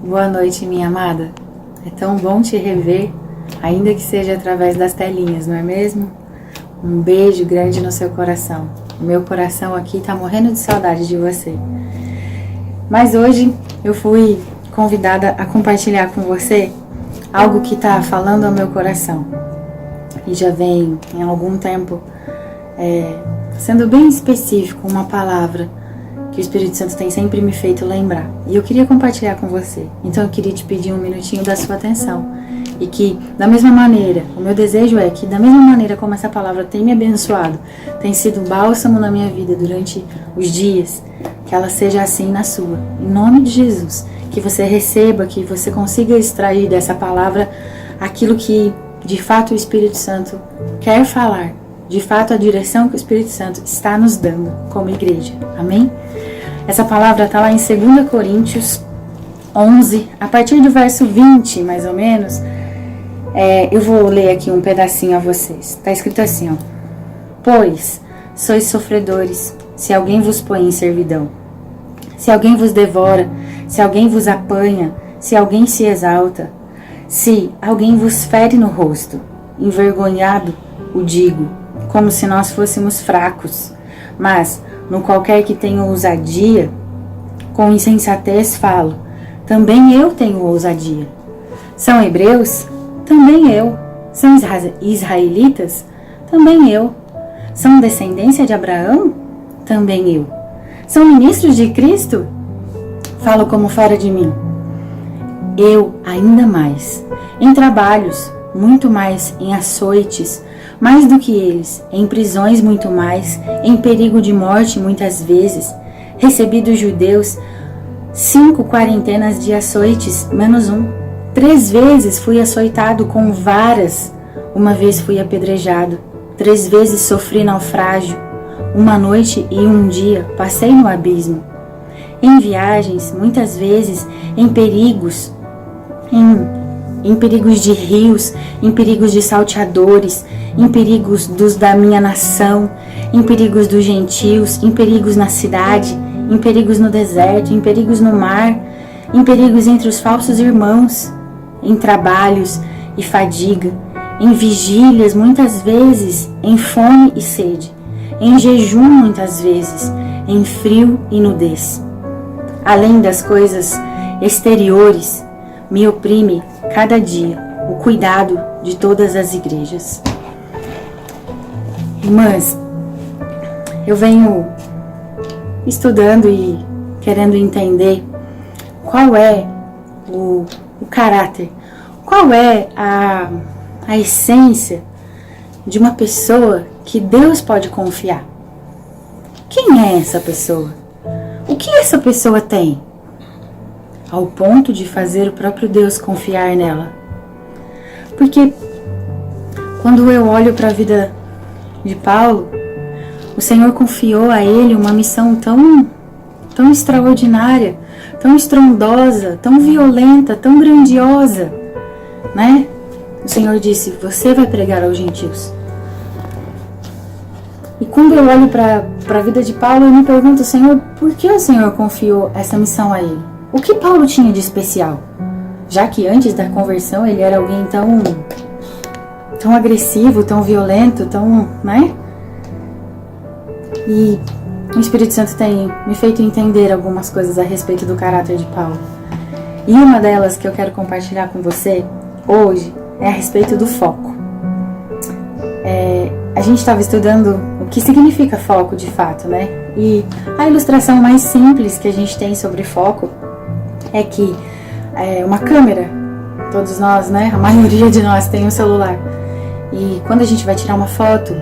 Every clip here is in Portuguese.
Boa noite, minha amada. É tão bom te rever, ainda que seja através das telinhas, não é mesmo? Um beijo grande no seu coração. O meu coração aqui tá morrendo de saudade de você. Mas hoje eu fui convidada a compartilhar com você algo que tá falando ao meu coração. E já vem em algum tempo sendo bem específico uma palavra que o Espírito Santo tem sempre me feito lembrar. E eu queria compartilhar com você. Então eu queria te pedir um minutinho da sua atenção. E que, da mesma maneira, o meu desejo é que, da mesma maneira como essa palavra tem me abençoado, tem sido um bálsamo na minha vida durante os dias, que ela seja assim na sua. Em nome de Jesus. Que você receba, que você consiga extrair dessa palavra aquilo que, de fato, o Espírito Santo quer falar. De fato, a direção que o Espírito Santo está nos dando como igreja. Amém? Essa palavra está lá em 2 Coríntios 11, a partir do verso 20, mais ou menos. Eu vou ler aqui um pedacinho a vocês. Está escrito assim, ó. Pois sois sofredores, se alguém vos põe em servidão. Se alguém vos devora, se alguém vos apanha, se alguém se exalta, se alguém vos fere no rosto, envergonhado, o digo, como se nós fôssemos fracos. Mas, no qualquer que tenha ousadia, com insensatez falo, também eu tenho ousadia. São hebreus? Também eu. São israelitas? Também eu. São descendência de Abraão? Também eu. São ministros de Cristo? Falo como fora de mim. Eu ainda mais. Em trabalhos, muito mais em açoites, mais do que eles, em prisões muito mais, em perigo de morte muitas vezes, recebi dos judeus 5 quarentenas de açoites, menos um. 3 vezes fui açoitado com varas, uma vez fui apedrejado, 3 vezes sofri naufrágio, uma noite e um dia passei no abismo. Em viagens, muitas vezes, em perigos, em perigos de rios, em perigos de salteadores, em perigos dos da minha nação, em perigos dos gentios, em perigos na cidade, em perigos no deserto, em perigos no mar, em perigos entre os falsos irmãos, em trabalhos e fadiga, em vigílias muitas vezes, em fome e sede, em jejum muitas vezes, em frio e nudez. Além das coisas exteriores, me oprime cada dia o cuidado de todas as igrejas. Irmãs, eu venho estudando e querendo entender qual é o caráter, qual é a essência de uma pessoa que Deus pode confiar. Quem é essa pessoa? O que essa pessoa tem? Ao ponto de fazer o próprio Deus confiar nela. Porque quando eu olho para a vida de Paulo, o Senhor confiou a ele uma missão tão extraordinária, tão estrondosa, tão violenta, tão grandiosa, né? O Senhor disse, você vai pregar aos gentios. E quando eu olho para a vida de Paulo, eu me pergunto, Senhor, por que o Senhor confiou essa missão a ele? O que Paulo tinha de especial? Já que antes da conversão ele era alguém tão agressivo, tão violento, né? E o Espírito Santo tem me feito entender algumas coisas a respeito do caráter de Paulo. E uma delas que eu quero compartilhar com você hoje é a respeito do foco. A gente estava estudando o que significa foco de fato, né? E a ilustração mais simples que a gente tem sobre foco é que uma câmera, todos nós, né? A maioria de nós tem um celular. E quando a gente vai tirar uma foto,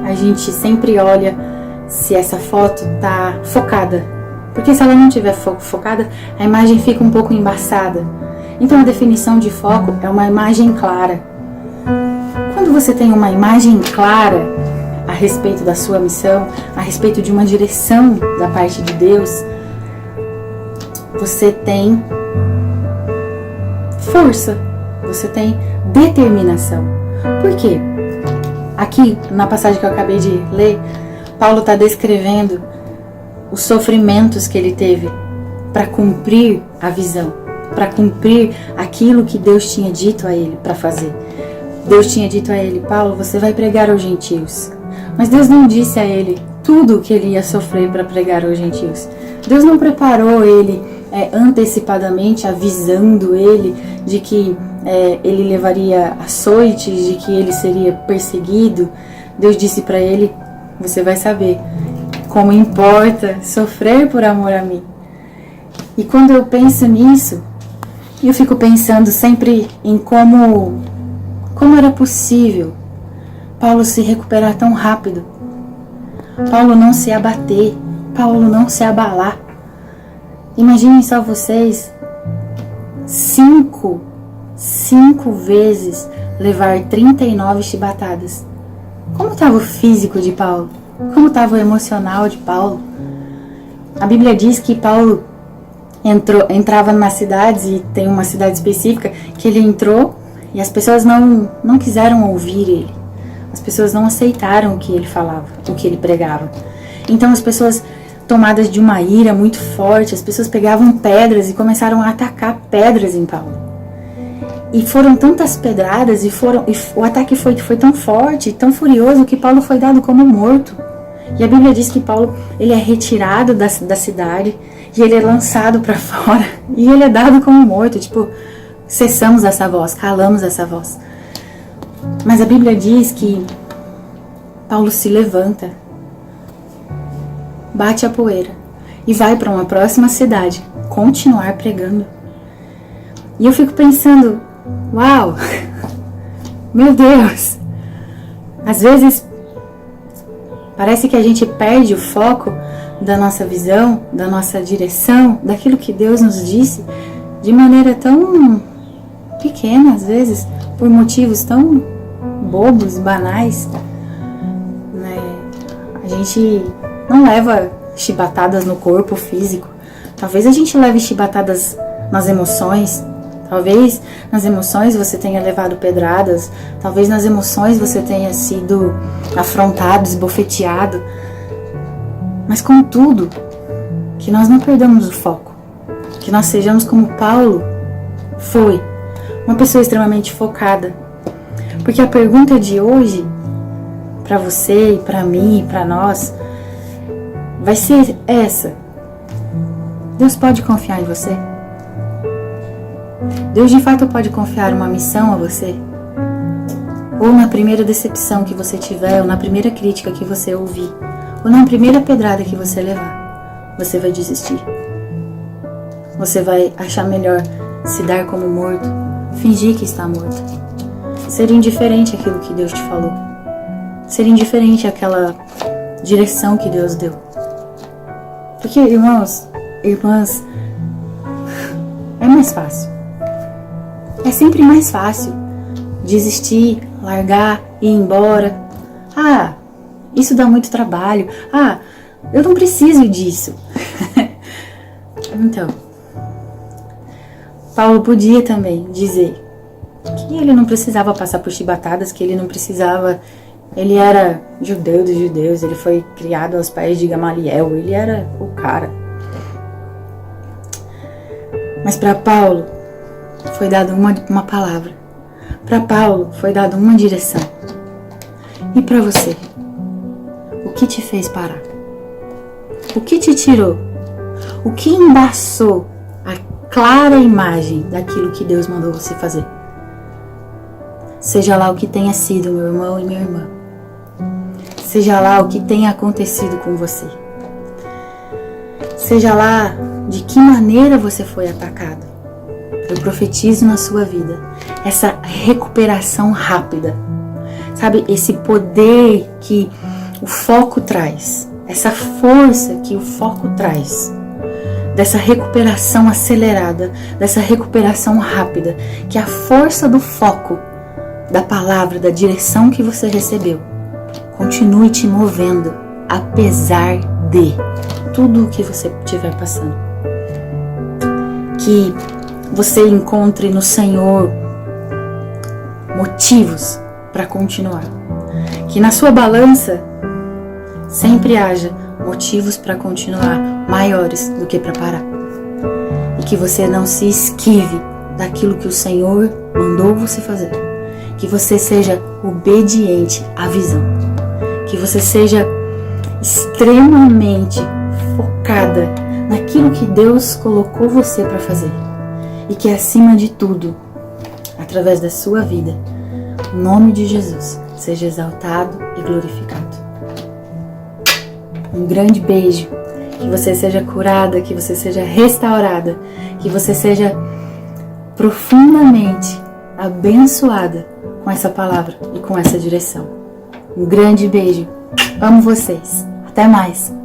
a gente sempre olha se essa foto tá focada. Porque se ela não tiver focada, a imagem fica um pouco embaçada. Então a definição de foco é uma imagem clara. Quando você tem uma imagem clara a respeito da sua missão, a respeito de uma direção da parte de Deus, você tem força, você tem determinação. Por quê? Aqui, na passagem que eu acabei de ler, Paulo está descrevendo os sofrimentos que ele teve para cumprir a visão. para cumprir aquilo que Deus tinha dito a ele para fazer. Deus tinha dito a ele: Paulo, você vai pregar aos gentios. Mas Deus não disse a ele tudo o que ele ia sofrer para pregar aos gentios. Deus não preparou ele antecipadamente, avisando ele de que ele levaria açoites, de que ele seria perseguido. Deus disse para ele: você vai saber como importa sofrer por amor a mim. E quando eu penso nisso, eu fico pensando sempre em como era possível Paulo se recuperar tão rápido, Paulo não se abater, Paulo não se abalar. Imaginem só vocês, 5 vezes levar 39 chibatadas. Como estava o físico de Paulo? Como estava o emocional de Paulo? A Bíblia diz que Paulo entrava nas cidades, e tem uma cidade específica que ele entrou e as pessoas não quiseram ouvir ele. As pessoas não aceitaram o que ele falava, o que ele pregava. Então as pessoas, tomadas de uma ira muito forte, as pessoas pegavam pedras e começaram a atacar pedras em Paulo. E foram tantas pedradas e o ataque foi tão forte, tão furioso, que Paulo foi dado como morto. E a Bíblia diz que Paulo ele é retirado da cidade e ele é lançado para fora e ele é dado como morto. Tipo, cessamos essa voz, calamos essa voz. Mas a Bíblia diz que Paulo se levanta, bate a poeira e vai para uma próxima cidade continuar pregando. E eu fico pensando, uau, meu Deus, às vezes parece que a gente perde o foco da nossa visão, da nossa direção, daquilo que Deus nos disse, de maneira tão pequena, às vezes, por motivos tão bobos, banais, né? A gente não leva chibatadas no corpo físico. Talvez a gente leve chibatadas nas emoções. Talvez nas emoções você tenha levado pedradas. Talvez nas emoções você tenha sido afrontado, esbofeteado. Mas contudo, que nós não perdamos o foco. Que nós sejamos como Paulo foi. Uma pessoa extremamente focada. Porque a pergunta de hoje, para você e para mim e para nós, vai ser essa: Deus pode confiar em você? Deus de fato pode confiar uma missão a você? Ou na primeira decepção que você tiver, ou na primeira crítica que você ouvir, ou na primeira pedrada que você levar, você vai desistir? Você vai achar melhor se dar como morto, fingir que está morto, ser indiferente àquilo que Deus te falou, ser indiferente àquela direção que Deus deu? Porque, irmãos, irmãs, é mais fácil. É sempre mais fácil desistir, largar, ir embora. Ah, isso dá muito trabalho. Ah, eu não preciso disso. Então, Paulo podia também dizer que ele não precisava passar por chibatadas, que ele não precisava... Ele era judeu dos judeus, ele foi criado aos pés de Gamaliel, ele era o cara. Mas para Paulo foi dada uma palavra. Para Paulo foi dada uma direção. E para você? O que te fez parar? O que te tirou? O que embaçou a clara imagem daquilo que Deus mandou você fazer? Seja lá o que tenha sido, meu irmão e minha irmã. Seja lá o que tenha acontecido com você. Seja lá de que maneira você foi atacado. Eu profetizo na sua vida essa recuperação rápida. Sabe, esse poder que o foco traz. Essa força que o foco traz. Dessa recuperação acelerada. Dessa recuperação rápida. Que a força do foco, da palavra, da direção que você recebeu, continue te movendo, apesar de tudo o que você estiver passando. Que você encontre no Senhor motivos para continuar. Que na sua balança sempre haja motivos para continuar maiores do que para parar. E que você não se esquive daquilo que o Senhor mandou você fazer. Que você seja obediente à visão. Que você seja extremamente focada naquilo que Deus colocou você para fazer. E que acima de tudo, através da sua vida, o nome de Jesus seja exaltado e glorificado. Um grande beijo. Que você seja curada, que você seja restaurada, que você seja profundamente abençoada com essa palavra e com essa direção. Um grande beijo. Amo vocês. Até mais.